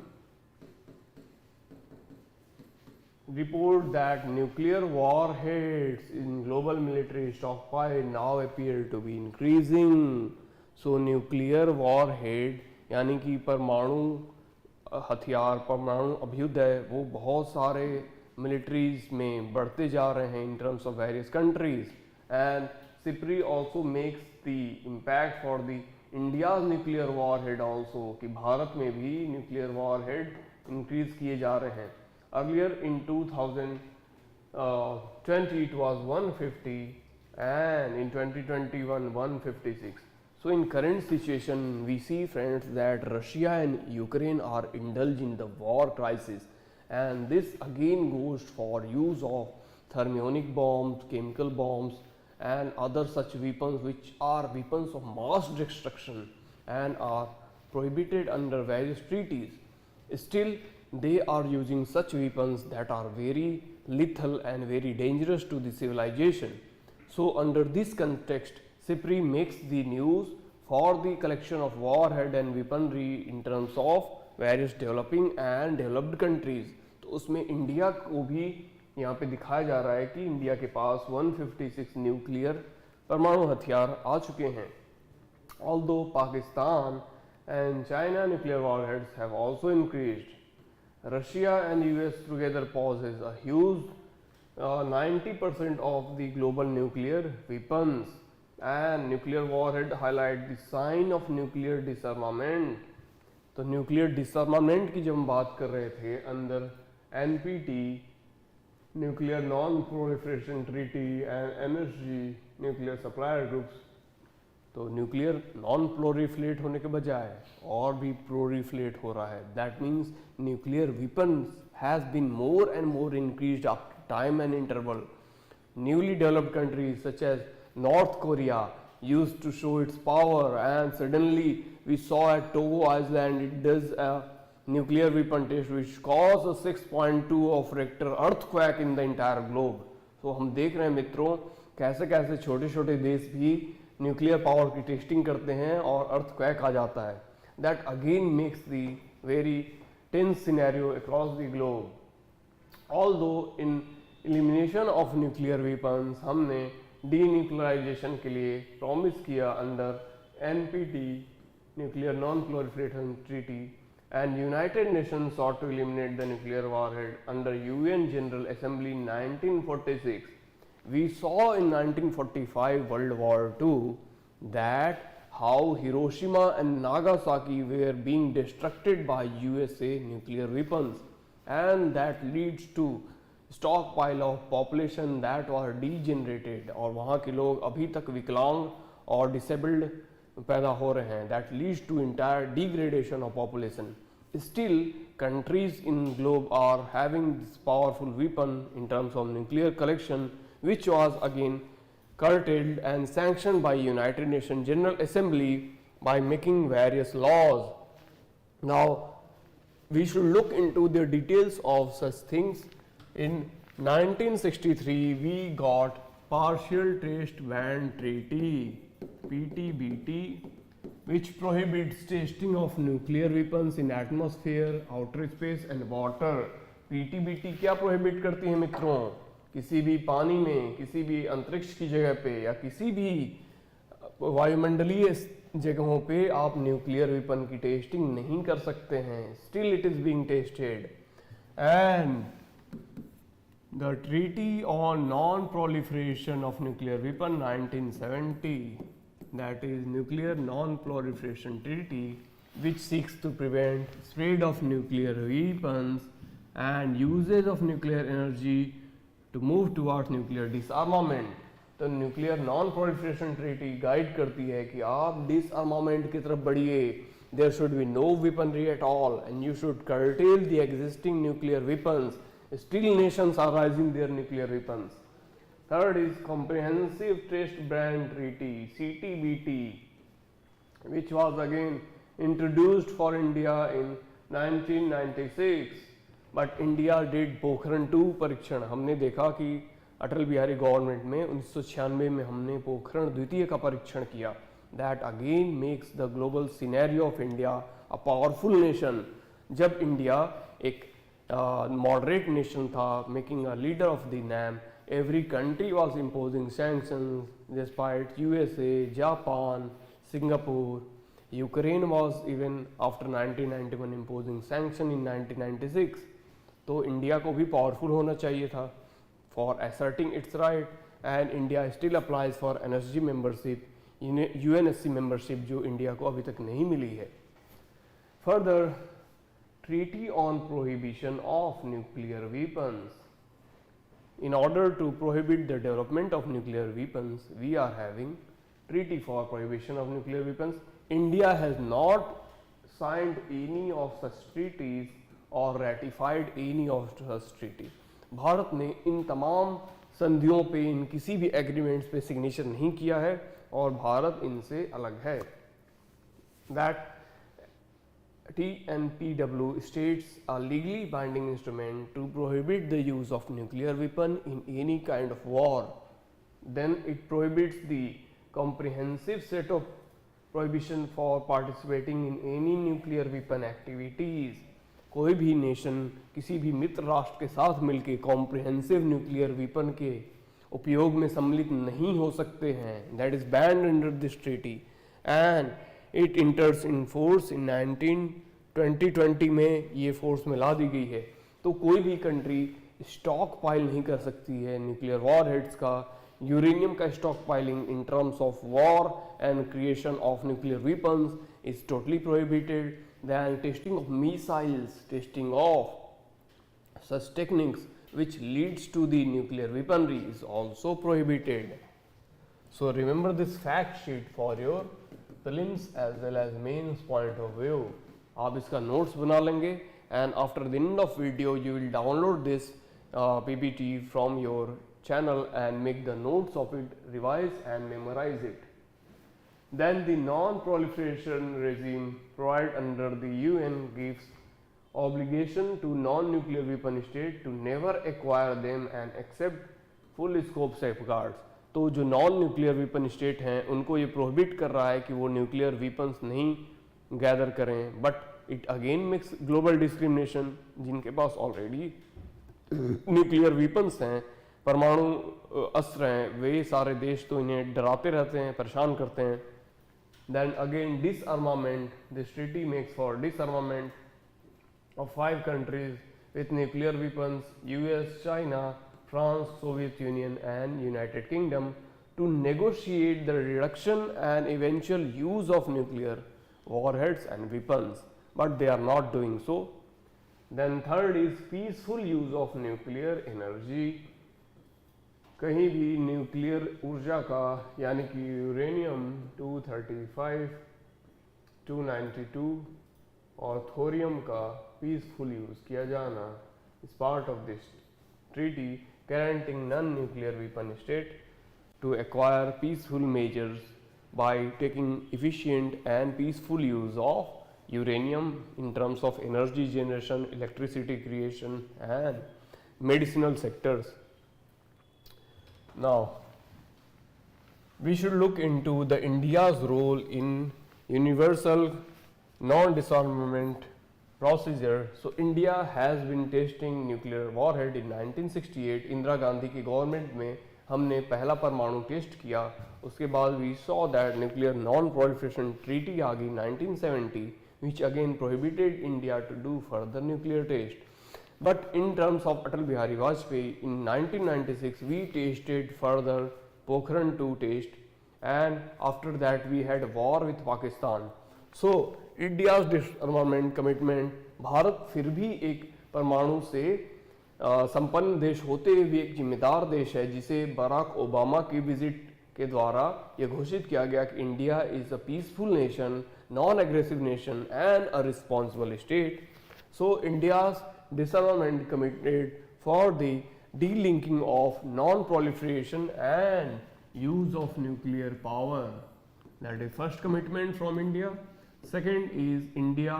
report that nuclear warheads in global military stockpile now appear to be increasing. So nuclear warhead यानी कि परमाणु हथियार, परमाणु अभ्युदय, वो बहुत सारे मिलिट्रीज में बढ़ते जा रहे हैं in terms of various countries. And SIPRI also makes the impact for the India's nuclear warhead also, कि भारत में भी nuclear warhead increase किए जा रहे हैं. Earlier in 2020 it was 150 and in 2021 156. So in current situation we see, friends, that Russia and Ukraine are indulged in the war crisis, and this again goes for use of thermionic bombs, chemical bombs and other such weapons which are weapons of mass destruction and are prohibited under various treaties. Still they are using such weapons that are very lethal and very dangerous to the civilization. So under this context, SIPRI makes the news for the collection of warhead and weaponry in terms of various developing and developed countries. तो उसमें India को भी यहाँ पे दिखाया जा रहा है कि इंडिया के पास 156 न्यूक्लियर परमाणु हथियार आ चुके हैं. Although Pakistan and China nuclear warheads have also increased, Russia and US together possess a huge 90% of the global nuclear weapons, and nuclear warhead highlight the sign of nuclear disarmament. तो nuclear disarmament की जब हम बात कर रहे थे अंदर NPT, nuclear non-proliferation treaty and NSG, nuclear supplier groups, तो न्यूक्लियर नॉन प्रोलिफरेट होने के बजाय और भी प्रोलिफरेट हो रहा है. That means nuclear weapons has been more and more increased after time and interval. Newly developed countries such as North Korea used to show its power, and suddenly we saw at Togo Island it does a nuclear weapon test which caused a 6.2 of Richter earthquake in the entire globe. So हम देख रहे हैं मित्रों कैसे कैसे छोटे छोटे देश भी न्यूक्लियर पावर की टेस्टिंग करते हैं और अर्थक्वेक आ जाता है. That again makes the very tense scenario across the globe. Although in elimination of nuclear weapons हमने डीन्यूक्लियराइजेशन के लिए प्रॉमिस किया under NPT, nuclear non proliferation treaty, and United Nations sought to eliminate the nuclear warhead under UN General Assembly in 1946. We saw in 1945 World War II that how Hiroshima and Nagasaki were being destructed by USA nuclear weapons, and that leads to stockpile of population that were degenerated, और वहाँ के लोग अभी तक विकलांग और disabled पैदा हो रहे हैं. That leads to entire degradation of population. Still countries in globe are having this powerful weapon in terms of nuclear collection, which was again curtailed and sanctioned by United Nations General Assembly by making various laws. Now we should look into the details of such things. In 1963 we got Partial Test Ban Treaty, PTBT, which prohibits testing of nuclear weapons in atmosphere, outer space and water. पीटीबीटी क्या prohibit करती है मित्रों? किसी भी पानी में, किसी भी अंतरिक्ष की जगह पे या किसी भी वायुमंडलीय जगहों पे आप न्यूक्लियर वेपन की टेस्टिंग नहीं कर सकते हैं. Still it is being tested. And the treaty on non proliferation of nuclear weapon 1970, that is nuclear non-proliferation treaty, which seeks to prevent spread of nuclear weapons and usage of nuclear energy to move towards nuclear disarmament. तो nuclear non proliferation treaty guide करती है कि आप disarmament की तरफ बढ़िए. There should be no weaponry at all and you should curtail the existing nuclear weapons. Still nations are raising their nuclear weapons. Third is Comprehensive Test Ban Treaty (CTBT), which was again introduced for India in 1996. But India did Pokhran 2 परीक्षण. हमने देखा कि Atal Bihari government में 1996 में हमने पोखरण द्वितीय का परीक्षण किया. That again makes the global scenario of India a powerful nation. जब इंडिया एक moderate nation था, making a leader of the NAM, every country was imposing sanctions despite USA, Japan, Singapore. Ukraine was even after 1991 imposing sanction in 1996. तो India को भी powerful होना चाहिए था for asserting its right, and India still applies for NSG membership, UNSC membership जो India को अभी तक नहीं मिली है. Further, Treaty on Prohibition of Nuclear Weapons. In order to prohibit the development of nuclear weapons, we are having Treaty for Prohibition of Nuclear Weapons. India has not signed any of such treaties or ratified any of such treaties. Bharat ने इन तमाम संधियों पे, इन किसी भी agreements पे signature नहीं किया है और भारत इनसे अलग है. That TNPW states a legally binding instrument to prohibit the use of nuclear weapon in any kind of war. Then it prohibits the comprehensive set of prohibition for participating in any nuclear weapon activities. कोई भी nation किसी भी मित्र राष्ट्र के साथ मिलकर comprehensive nuclear weapon के उपयोग में सम्मिलित नहीं हो सकते हैं. That is band under this treaty and it इंटर्स in force in 2020 में ये फोर्स में ला दी गई है. तो कोई भी कंट्री स्टॉक पाइल नहीं कर सकती है न्यूक्लियर वॉर हेड्स का, यूरेनियम का stock piling in terms of war and creation of nuclear weapons is totally prohibited. Then testing of missiles, testing of such techniques which leads to the nuclear weaponry is also prohibited. So remember this fact sheet for your prelims as well as mains point of view. आप इसका notes बना लेंगे and after the end of video you will download this PPT from your channel and make the notes of it, revise and memorize it. Then the non-proliferation regime provided under the UN gives obligation to non-nuclear weapon state to never acquire them and accept full scope safeguards. तो जो non nuclear weapon state हैं उनको ये prohibit कर रहा है कि वो न्यूक्लियर वेपन्स नहीं गैदर करें. But it again makes global discrimination. जिनके पास ऑलरेडी न्यूक्लियर वेपन्स हैं, परमाणु अस्त्र हैं, वे सारे देश तो इन्हें डराते रहते हैं, परेशान करते हैं. Then again disarmament. This treaty makes for disarmament of 5 countries with nuclear weapons: US, China, France, Soviet Union and United Kingdom, to negotiate the reduction and eventual use of nuclear warheads and weapons, but they are not doing so. Then third is peaceful use of nuclear energy. कहीं भी nuclear ऊर्जा का यानी कि uranium 235, 292 और thorium का peaceful use किया जाना is part of this treaty guaranteeing non-nuclear weapon state to acquire peaceful measures by taking efficient and peaceful use of uranium in terms of energy generation, electricity creation and medicinal sectors. Now, we should look into the India's role in universal non-disarmament procedure. So India has been testing nuclear warhead in 1968. Indira Gandhi की government में हमने पहला परमाणु test किया. उसके बाद we saw that nuclear non proliferation treaty आ गई 1970 which again prohibited India to do further nuclear test. But in terms of Atal Bihari Vajpayee, in 1996 we tested further Pokhran 2 test, and after that we had a war with Pakistan. So India's disarmament commitment, Bharat फिर भी एक परमाणु से संपन्न देश होते हुए एक जिम्मेदार देश है, जिसे बराक ओबामा की विजिट के द्वारा यह घोषित किया गया कि India is a peaceful nation, non aggressive nation and a responsible state. So India's disarmament committed for the delinking of non-proliferation and use of nuclear power. That is first commitment from India. Second is India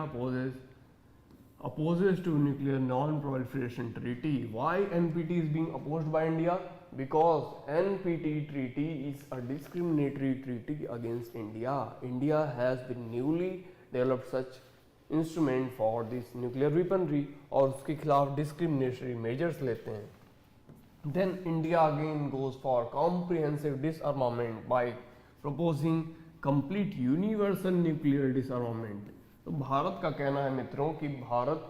opposes to nuclear non-proliferation treaty. Why NPT is being opposed by India? Because NPT treaty is a discriminatory treaty against India. India has been newly developed such instrument for this nuclear weaponry और उसके खिलाफ discriminatory measures लेते हैं. Then India again goes for comprehensive disarmament by proposing complete universal nuclear disarmament. तो भारत का कहना है मित्रों कि भारत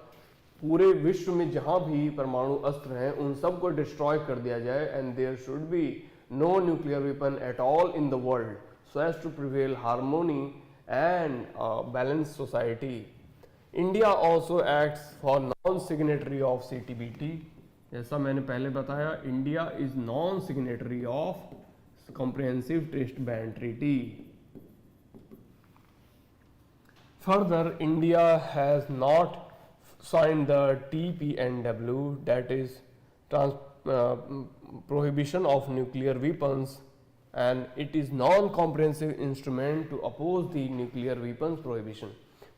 पूरे विश्व में जहां भी परमाणु अस्त्र हैं उन सबको डिस्ट्रॉय कर दिया जाए and there should be no nuclear weapon at all in the world so as to prevail harmony and balance society. India also acts for non signatory of CTBT. जैसा मैंने पहले बताया, India is non signatory of comprehensive test ban treaty. Further India has not signed the TPNW, दैट इज prohibition of nuclear weapons, and it is non-comprehensive instrument to oppose the nuclear weapons prohibition.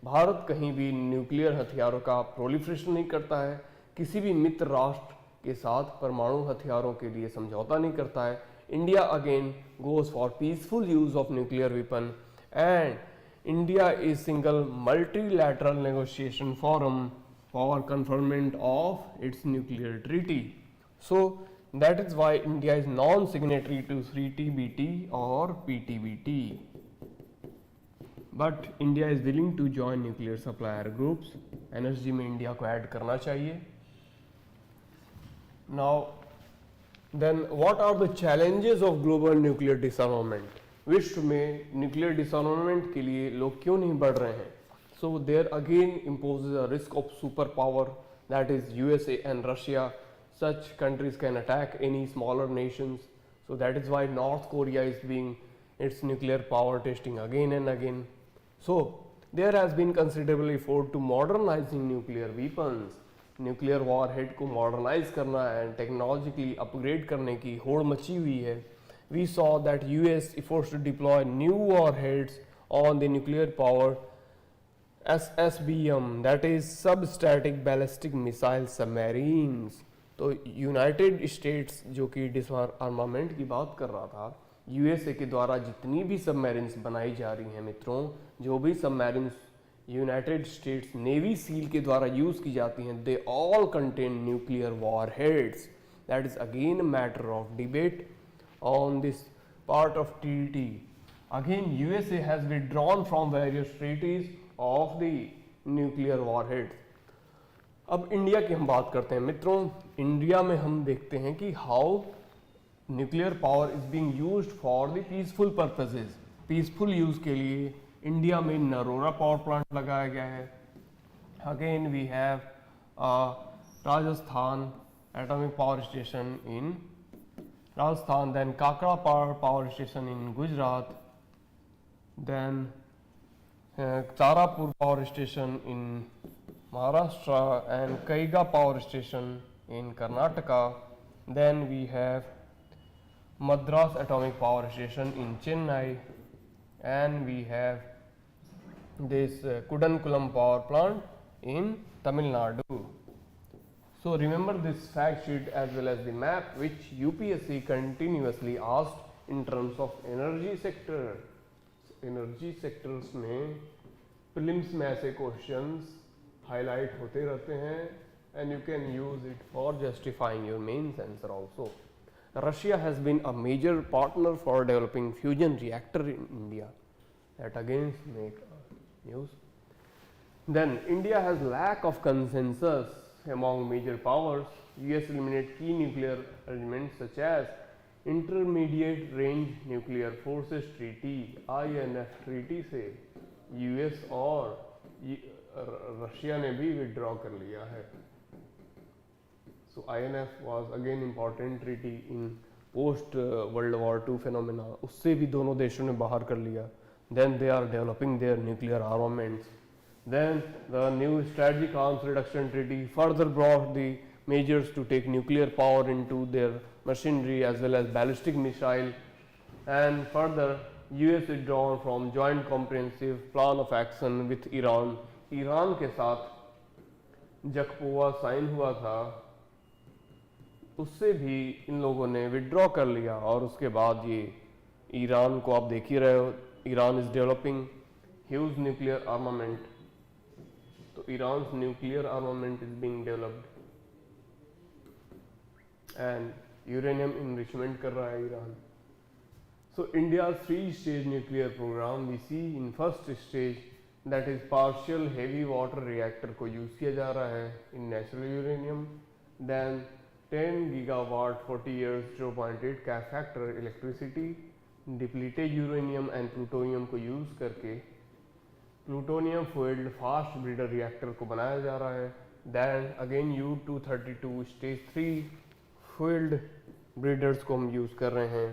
Bharat कहीं भी nuclear हथियारों का proliferation नहीं करता है, किसी भी मित्र राष्ट्र के साथ परमाणु हथियारों के लिए समझौता नहीं करता है. India again goes for peaceful use of nuclear weapon and India is single multilateral negotiation forum for conferment of its nuclear treaty. So that is why India is non signatory to CTBT और PTBT. But India is willing to join nuclear supplier groups. NSG में India को add करना चाहिए. Now then what are the challenges of global nuclear disarmament. विश्व में nuclear डिसआर्मामेंट के लिए लोग क्यों नहीं बढ़ रहे हैं? So there again imposes a risk of super power, that is USA and Russia. Such countries can attack any smaller nations. So that is why North Korea is being its nuclear power testing again and again. So there has been considerable effort to modernizing nuclear weapons. Nuclear warhead को modernise करना एंड technologically upgrade करने की होड़ मची हुई है. We saw that US efforts to deploy new warheads on the nuclear powered SSBM, that is substatic ballistic missile submarines. तो यूनाइटेड स्टेट्स जो कि डिसआर्मामेंट की बात कर रहा था, USA के द्वारा जितनी भी सबमरीन्स बनाई जा रही हैं मित्रों, जो भी submarines United States navy seal के द्वारा यूज की जाती हैं, they all contain nuclear warheads. That is again a matter of debate on this part of TT. Again USA has withdrawn from various treaties of the nuclear warheads. अब India की हम बात करते हैं मित्रों. इंडिया में हम देखते हैं कि how nuclear power is being used for the peaceful purposes. Peaceful use के लिए इंडिया में नरोरा पावर प्लांट लगाया गया है. Again we have Rajasthan atomic power station in Rajasthan, then काकड़ा power station in Gujarat, then Tarapur power station in Maharashtra and Kaiga power station in Karnataka. Then we have Madras atomic power station in Chennai, and we have this Kudankulam power plant in Tamil Nadu. So remember this fact sheet as well as the map which UPSC continuously asked in terms of energy sector. Energy sectors में prelims में ऐसे questions highlight होते रहते हैं and you can use it for justifying your mains answer also. Russia has been a major partner for developing fusion reactor in India. That again make news. Then India has lack of consensus among major powers. US eliminate key nuclear arrangements such as Intermediate Range Nuclear Forces Treaty (INF) treaty से US और Russia ने भी withdraw कर लिया है. So INF was again important treaty in post World War II phenomena. उससे भी दोनों देशों ने बाहर कर लिया. Then they are developing their nuclear armaments. Then the new Strategic Arms Reduction Treaty further brought the measures to take nuclear power into their machinery as well as ballistic missile. And further, US withdrawn from Joint Comprehensive Plan of Action with Iran. Iran के साथ जकपोवा sign हुआ था, उससे भी इन लोगों ने withdraw कर लिया और उसके बाद ये ईरान को आप देख ही रहे हो. Iran is developing huge nuclear armament. तो Iran nuclear armament is being developed and uranium enrichment कर रहा है Iran. So India 3 stage nuclear programme we see in first stage that is partial heavy water reactor को use किया जा रहा है in natural uranium. Then 10 gigawatt 40 years 0.8 का factor electricity depleted uranium and plutonium को यूज करके plutonium fuelled fast breeder reactor को बनाया जा रहा है. Then again U-232 stage 3 fuelled breeders को हम यूज कर रहे हैं.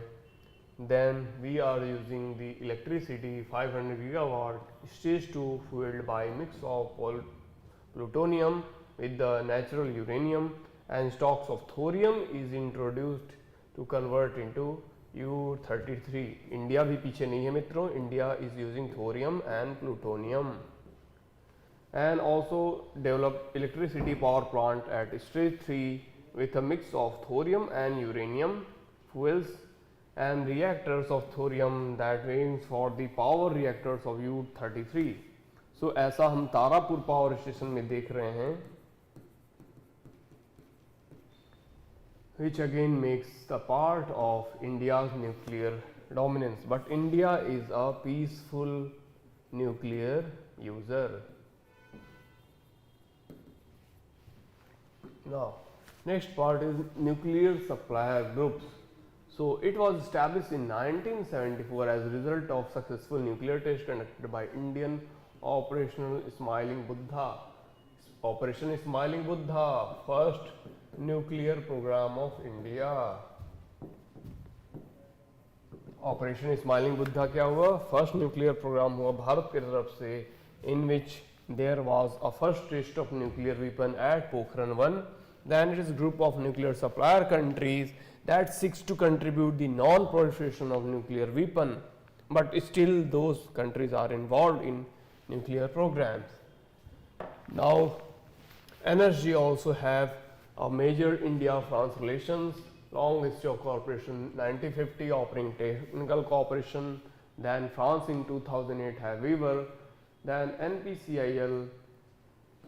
Then we are using the electricity 500 gigawatt stage 2 fuelled by mix of plutonium with the natural uranium and stocks of thorium is introduced to convert into U-33. India भी पीछे नहीं है मित्रों. India is using thorium and plutonium and also develop electricity power plant at stage 3 with a mix of thorium and uranium fuels and reactors of thorium that range for the power reactors of U-33. So ऐसा हम Tarapur power station में देख रहे हैं, which again makes the part of India's nuclear dominance. But India is a peaceful nuclear user. Now, next part is nuclear supplier groups. So, it was established in 1974 as a result of successful nuclear tests conducted by Indian Operational Smiling Buddha. Operation Smiling Buddha, first nuclear program of India. Operation smiling Buddha क्या हुआ? First nuclear programme हुआ भारत की तरफ से, in which there was a first test of nuclear weapon at Pokhran 1. Then it is group of nuclear supplier countries that seeks to contribute the non-proliferation of nuclear weapon, but still those countries are involved in nuclear programs. Now, energy also have a major India-France relations, long history of cooperation, 1950 offering technical cooperation, then France in 2008 have Weaver, then NPCIL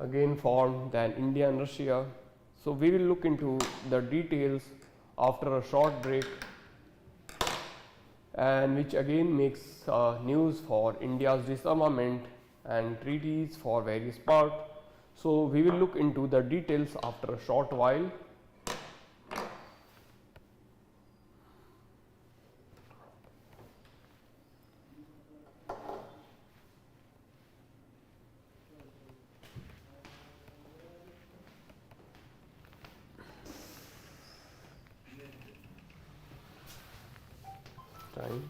again formed, then India and Russia. So we will look into the details after a short break, and which again makes news for India's disarmament and treaties for various parts. So we will look into the details after a short while. Time.